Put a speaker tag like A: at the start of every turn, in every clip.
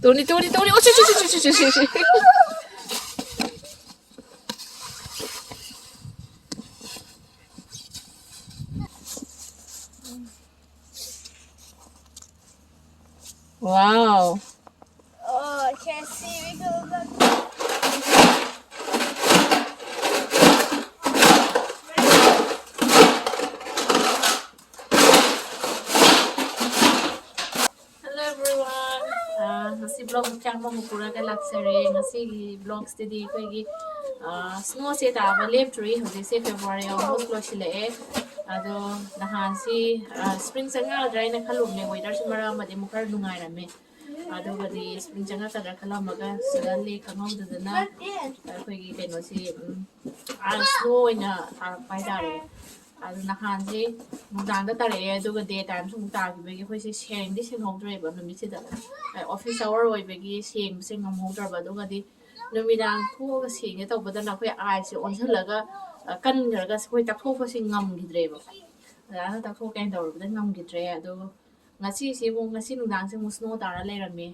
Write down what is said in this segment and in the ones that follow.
A: Tony, Tony, Tony. Oh, wow.
B: Oh, I can't see because of the...
A: Hello everyone. Nasi vlog chang Manipuri ka luxury. Nasi vlog steady ko gi snow se ta ba lep tree hoje se February almost close le e. Ado nahan si spring sanga dry na khalum ne weather se mara ma de mukar lungai ra me. Ado ba di spring sanga ta ra khalam maga suddenly kamau da na ko gi keno si snow ina ta pai da re. Ado nahan si nungdang da tare ado ga daytime sung ta gi be gi khoi se sheng di sing hong dre ba no mi se da office hour oi be gi sheng sing ngam hong dra ba do ga di no mi dang thu ga sing ge to ba da na khoi ai se on sel ga kan ga ga khoi tak thu ko sing ngam gi dre ba da tak thu ken dor ba da ngam gi dre ado ngasi si mo ngasi nungdang se mo snow ta ra le ra me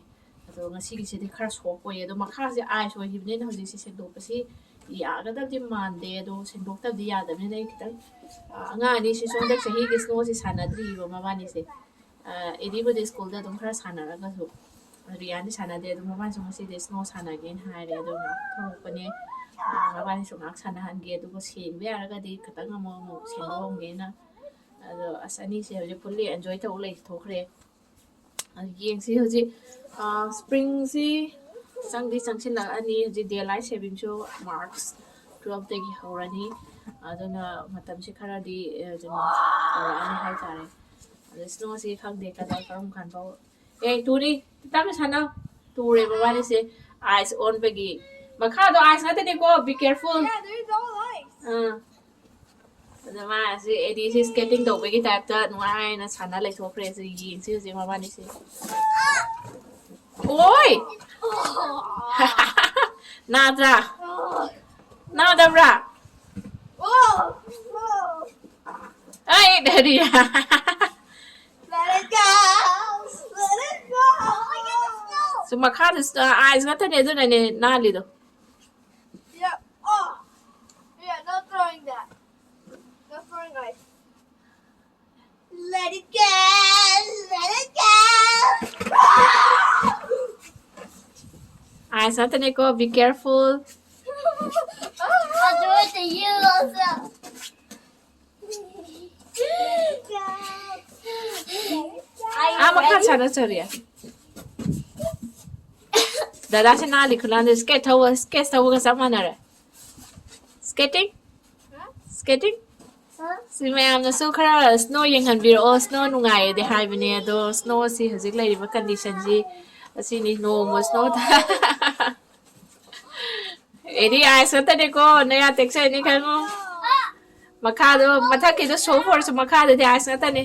A: ado ngasi gi se di khar so ko ye do ma kha se ai so hi ne ho ji se se do pa si ya ga da di man de do sing dok ta di ya da ne dai kitai nga ni si song dak sahi gi snow si sanadri ba ma ni se edi bo de school da dum khara sanara ga su riyan ni sanade dum ma song si de snow sana gen ha re do na tho ko ne ma ni song ak sana han ge do ko sin be ara ga di kata nga mo sin ong ge na ado asani se je fully enjoy ta ulai tho khre yeng si hoji spring si sang di sang sin la ani ji daylight saving show marks 12 dagi horani aduna matam si khara di jano ani hai tare snow si khang de ka da karam khan pau turi tam sana ture ba ni se eyes on bagi makha do eyes ngate ne ko be careful
B: Yeah, there's all lights.
A: ada ma si edi si skating do bagi type ta nuai na sana lai tho pre si yin si si ma ba ni se oi nada nada bra
B: Whoa! Whoa!
A: ay daddy
B: Let it go! Let it go! I get the snow!
A: so makha eyes ngate ne do ne na li do
B: Yeah. Oh! Yeah, no throwing that. No throwing ice. Let it go! Let it go!
A: eyes ngate ne ko be careful
B: I'll do it to you also.
A: makha sana chariya dada se na likhulan de skate thawa ga samana re skating skating si mayam na so khara snow yeng han bir o snow nungai de hai bine do snow si hajik lai ba condition ji asi ni no mo snow ta edi ai sa ta de ko na ya tek sai ni kan mo makha do matha ki do so for so makha de ai sa ta ni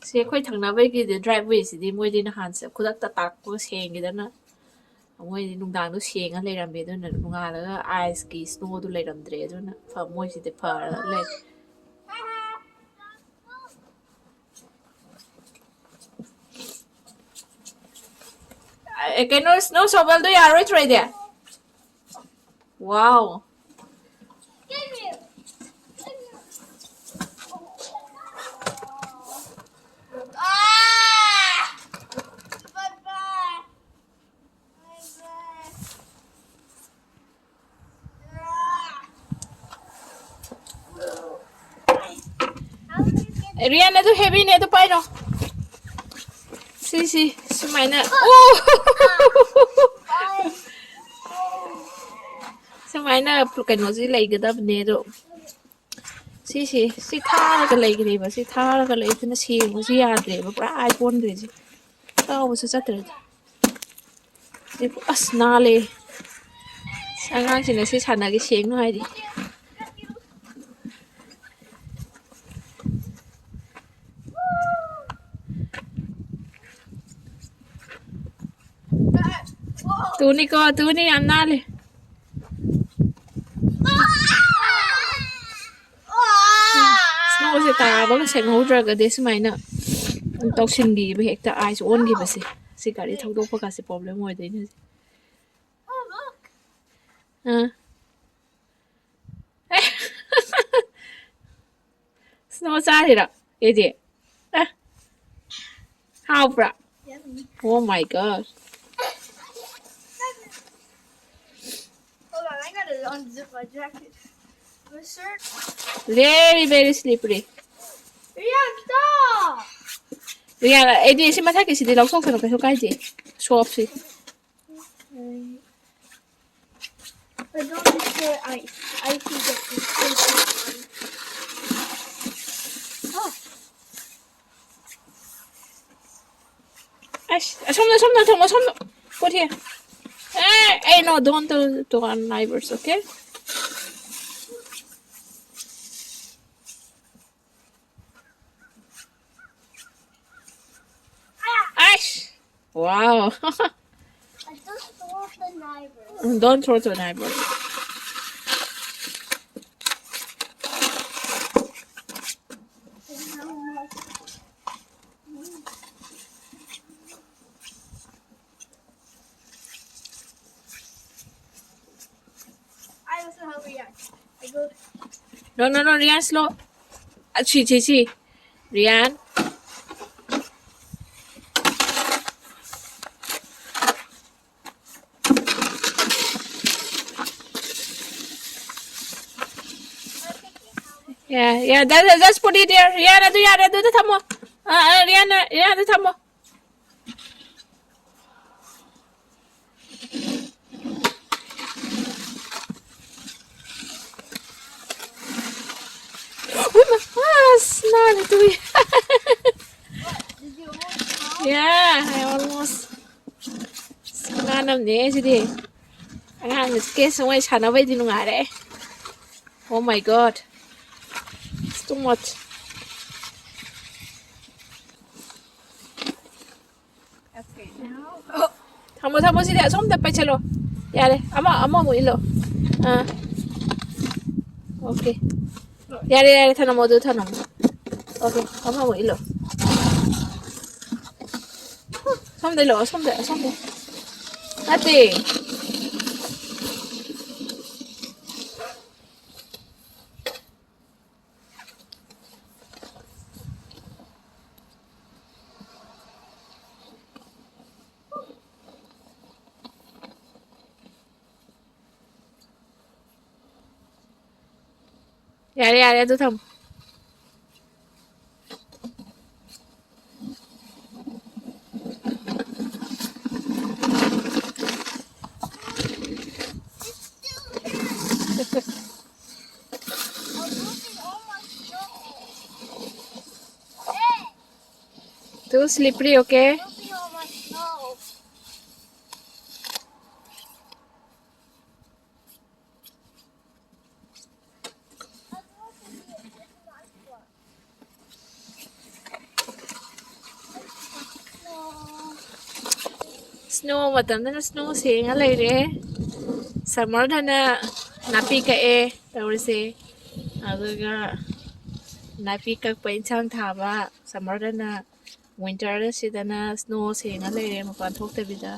A: si khoi thang na bai gi de driveway si di moi di na han se khudak ta tak ko seng gi da na moi di nung dang do seng a le ram be do na nunga la ice ki snow do le ram dre do na fa moi si de fa le que no snow shovel do ya right right there wow
B: Give me. Ah! Bye bye. Bye bye.
A: Rihanna do heavy ne do pai no si sumaina oh sumaina kano si lai ga dab ne do si tha ga lai ga ba si tha ga lai na si mo si ya de ba pra iphone de ji ta wo sa tre si asna le sangang sin si sana gi seng no hai di tu ni amna le ꯇꯥꯕꯒ ꯁꯦꯡꯍꯧꯗ꯭ꯔꯒꯗꯤ ꯁꯨꯃꯥꯏꯅ ꯇꯧꯁꯤꯟꯈꯤꯕ ꯍꯦꯛꯇ ice ꯑꯣꯟꯈꯤꯕꯁꯦ ꯁꯤ ꯒꯥꯔꯤ ꯊꯧꯗꯣꯛꯄꯒꯁꯦ problem ꯑꯣꯏꯗꯣꯏꯅꯦ
B: Oh, look.
A: ꯑꯥ snow ꯆꯥꯔꯤꯔꯣ ꯑꯦꯗꯤ ꯍꯥꯎꯕ꯭ꯔꯥ
B: Yummy.
A: ꯑꯣ my god
B: Hold on, I gotta unzip my jacket. My shirt.
A: very slippery
B: Yeah, stop!
A: Rhea ꯑꯩꯗꯤ ꯁꯤ ꯃꯊꯛꯀꯤꯁꯤꯗꯤ ꯂꯧꯊꯣꯛꯁꯅꯨ ꯀꯩꯁꯨ ꯀꯥꯏꯗꯦ ꯁꯣꯞꯁꯤ
B: But don't destroy ice. Ice will get destroyed. Oh,
A: ꯑꯁ ꯑꯁꯣꯝꯗ ꯊꯝꯃꯣ ꯁꯣꯝꯗ put here hey no don't to our neighbors okay ash wow
B: I just saw the neighbors.
A: don't throw to neighbors
B: I also help react. I go.
A: no Rian slow chi Rian yeah just put it there Rian adu thamo Rian adu thamo Snarl to me.
B: Did you almost fall?
A: Yeah, I almost. Snarl nè today. Anh guess away chana way di nungare. Oh my god. It's too much.
B: Okay, now.
A: Thamo si dia som tapai chalo. Yare, ama mo ilo. Okay. Yare thanamo do thanamo. Okay, ama mo ilo. Som de. Nothing. Yare adu tham. Too slippery, okay?
B: Moving all my snow.
A: Snow matamdana snow senga leire summer dana napi ka e tawrise aduga napi ka pa inchang thaba summer dana winter sidana snow senga leire mapan thoktabida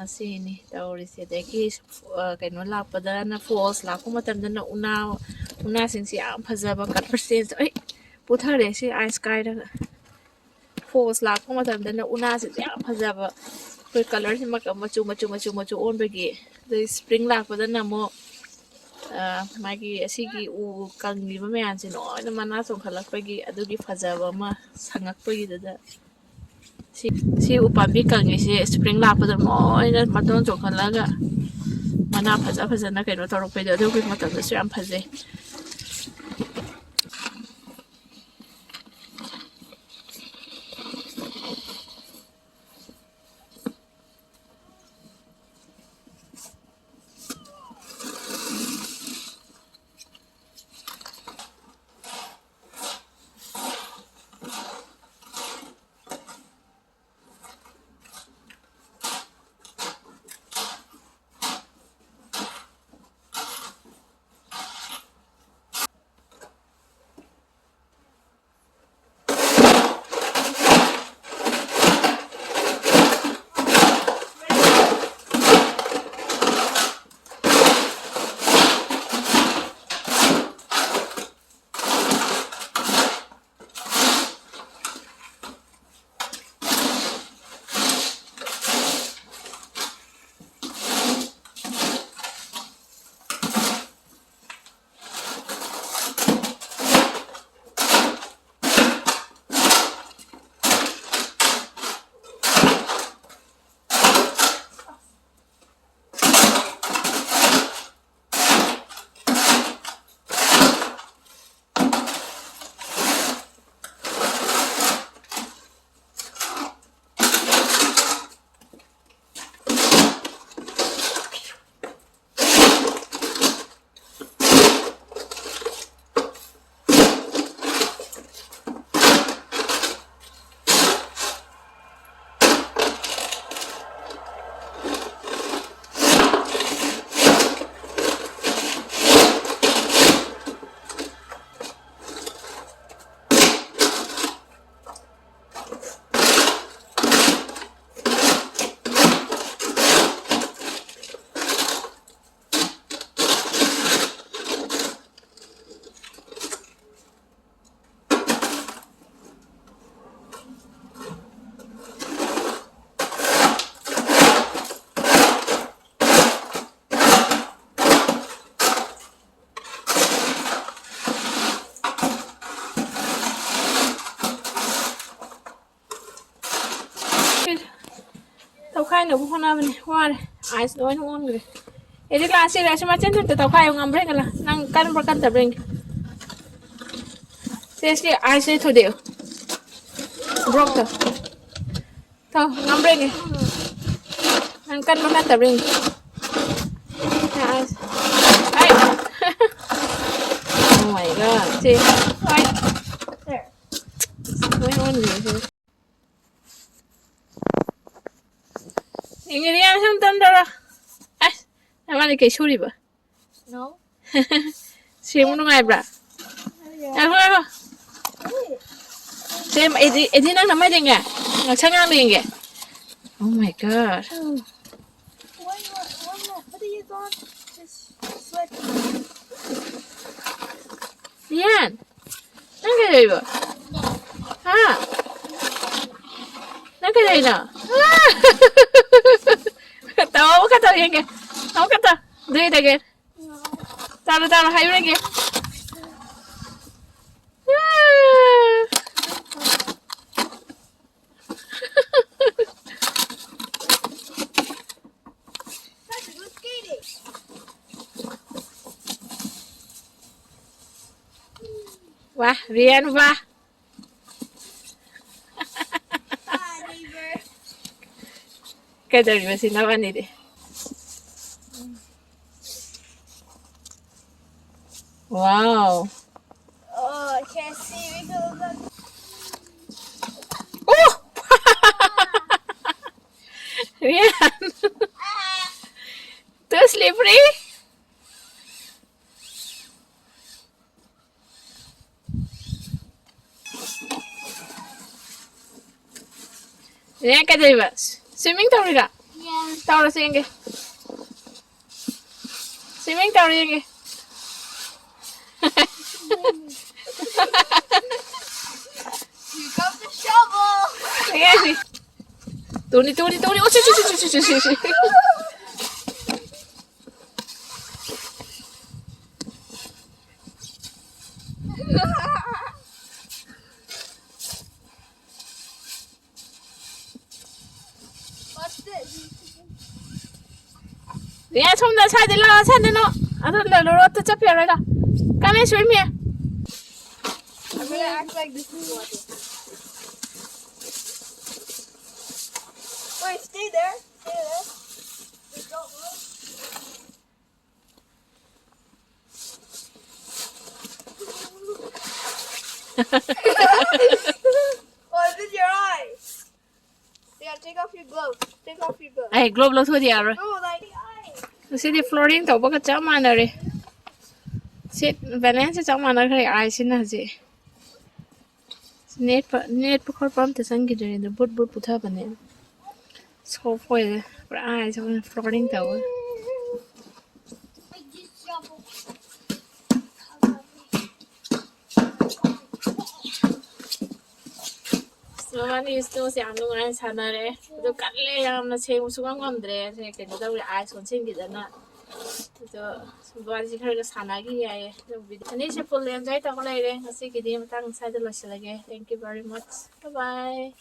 A: asini tawrise deki kaino lakpadana falls lakpa matamdana una singsi yam phajaba cut percent ai puthare si ice sky da falls lakpa matamdana una si yam phajaba koi color si machu onbagi the spring lakpadana mo magi asigi u kangliba mayan si noina mana chongkhalakpagi adugi phajaba ma sangakpagi da si upambi kangi si spring lakpada noina maton chongkhalaga mana phajana kaino torokpai da adugi matamda su yam phajai ꯅꯕꯨ ꯍꯣꯠꯅꯕꯅꯤ ꯋꯥꯔꯦ ice ꯂꯣꯏꯅ ꯑꯣꯟꯈ꯭ꯔꯦ ꯑꯩꯗꯤ class ꯁꯤꯔꯁꯤ ꯃꯆꯤꯟ ꯆꯨꯝꯇ ꯇꯧꯈꯥꯏꯌꯨ ꯉꯝꯕ꯭ꯔꯦ ꯀꯂ ꯅꯪ ꯀꯟꯕ꯭ꯔꯥ ꯀꯟꯗꯕ꯭ꯔꯥ ꯁꯦꯁꯤ ice ꯊꯨꯗꯦꯛꯎ ꯕ꯭ꯔꯣꯛꯇꯣ ꯊꯧ ꯉꯝꯕ꯭ꯔꯦ ꯅꯪ ꯀꯟꯕ꯭ꯔꯥ ꯀꯟꯗꯕ꯭ꯔꯥ ice ꯑꯩ Oh my god. See? Right.
B: There.
A: Wait on me. Ingredient some thunder. Ay, naman kay suri ba?
B: No.
A: Same mo nga bra. Ako. Same edi nang namay din nga. Nagsangang din nga. Oh my god.
B: What are you doing? Just sweat.
A: Yan. Nang kaya ba? Ha? Nang kaya na? Tawa ka to yan. Tawa ka to. Do it again. Tara hayo again. Wah, Rian wah. Kadar masih nawan ini. Wow.
B: Oh, I can't see because of the...
A: Oh! Rian. Too slippery. Rian kadar mas. Swimming tahu tidak?
B: Yeah.
A: Tahu rasa yang ke? Swimming tahu yang ke?
B: Here comes the shovel.
A: Iya sih. Tuni. Oh, cuci.
B: What's this?
A: Rian somda sada no. Aduh lalu tu capek lah. Kami swim ya.
B: I'm gonna act like this is water. Wait, stay there. Stay there. Just don't move. Oh, is this your eye? Yeah, take off your gloves. Take off your gloves.
A: Ay, globe lo thôi dia rồi.
B: No, like the eye.
A: Kasi di flooring tau baka chama mana re. Sit balance chama mana kare ai sin na je. Net pa khor pam te sang gi re the but putha bane. So foi पर ai so flooring tau. Mani isto si anu ngai sana re. Itu kalle yang na che musukan ngamdre se ke no dawi ai son chen gi dana. Itu sebuah sih kerja sana gi ya ye. Ini se full enjoy ta ko lai re. Ngasi gi di matang sa de lo lagi. Thank you very much. Bye bye.